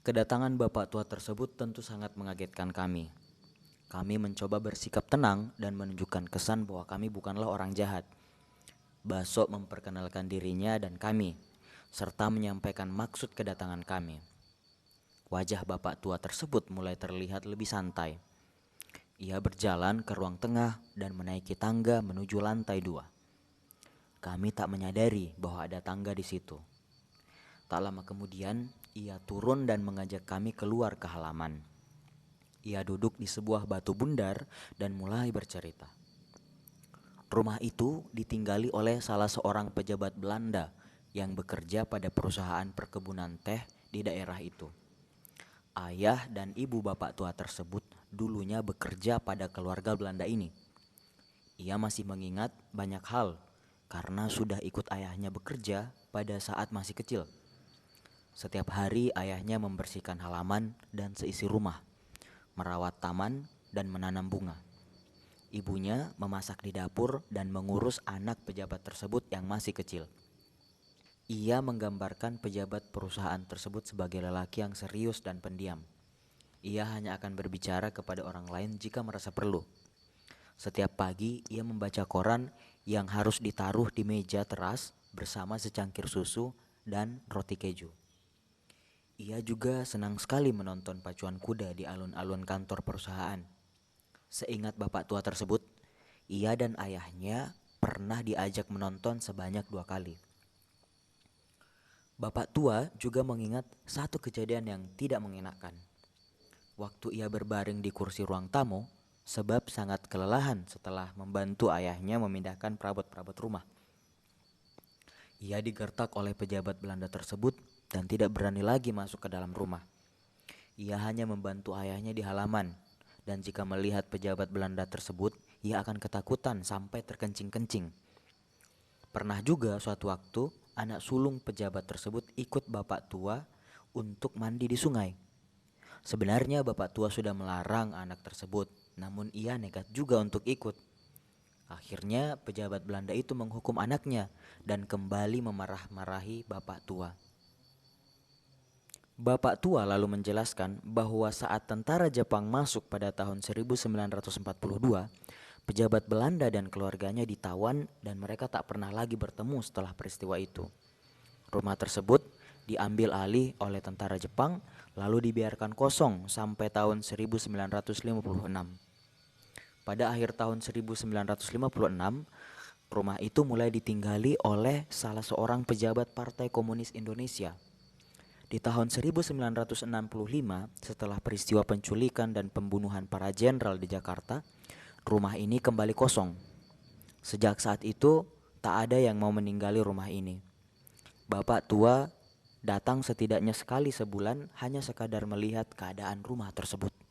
Kedatangan bapak tua tersebut tentu sangat mengagetkan kami. Kami mencoba bersikap tenang dan menunjukkan kesan bahwa kami bukanlah orang jahat. Baso memperkenalkan dirinya dan kami, serta menyampaikan maksud kedatangan kami. Wajah bapak tua tersebut mulai terlihat lebih santai. Ia berjalan ke ruang tengah dan menaiki tangga menuju lantai 2. Kami tak menyadari bahwa ada tangga di situ. Tak lama kemudian, ia turun dan mengajak kami keluar ke halaman. Ia duduk di sebuah batu bundar dan mulai bercerita. Rumah itu ditinggali oleh salah seorang pejabat Belanda yang bekerja pada perusahaan perkebunan teh di daerah itu. Ayah dan ibu bapak tua tersebut dulunya bekerja pada keluarga Belanda ini. Ia masih mengingat banyak hal karena sudah ikut ayahnya bekerja pada saat masih kecil. Setiap hari ayahnya membersihkan halaman dan seisi rumah, merawat taman dan menanam bunga. Ibunya memasak di dapur dan mengurus anak pejabat tersebut yang masih kecil. Ia menggambarkan pejabat perusahaan tersebut sebagai lelaki yang serius dan pendiam. Ia hanya akan berbicara kepada orang lain jika merasa perlu. Setiap pagi ia membaca koran yang harus ditaruh di meja teras bersama secangkir susu dan roti keju. Ia juga senang sekali menonton pacuan kuda di alun-alun kantor perusahaan. Seingat bapak tua tersebut, ia dan ayahnya pernah diajak menonton sebanyak 2 kali. Bapak tua juga mengingat satu kejadian yang tidak mengenakan. Waktu ia berbaring di kursi ruang tamu, sebab sangat kelelahan setelah membantu ayahnya memindahkan perabot-perabot rumah. Ia digertak oleh pejabat Belanda tersebut dan tidak berani lagi masuk ke dalam rumah. Ia hanya membantu ayahnya di halaman. Dan jika melihat pejabat Belanda tersebut, ia akan ketakutan sampai terkencing-kencing. Pernah juga suatu waktu, anak sulung pejabat tersebut ikut bapak tua untuk mandi di sungai. Sebenarnya bapak tua sudah melarang anak tersebut, namun ia nekat juga untuk ikut. Akhirnya pejabat Belanda itu menghukum anaknya dan kembali memarah-marahi bapak tua. Bapak tua lalu menjelaskan bahwa saat tentara Jepang masuk pada tahun 1942, pejabat Belanda dan keluarganya ditawan dan mereka tak pernah lagi bertemu setelah peristiwa itu. Rumah tersebut diambil alih oleh tentara Jepang lalu dibiarkan kosong sampai tahun 1956. Pada akhir tahun 1956, rumah itu mulai ditinggali oleh salah seorang pejabat Partai Komunis Indonesia. Di tahun 1965, setelah peristiwa penculikan dan pembunuhan para jenderal di Jakarta, rumah ini kembali kosong. Sejak saat itu, tak ada yang mau meninggali rumah ini. Bapak tua datang setidaknya sekali sebulan hanya sekadar melihat keadaan rumah tersebut.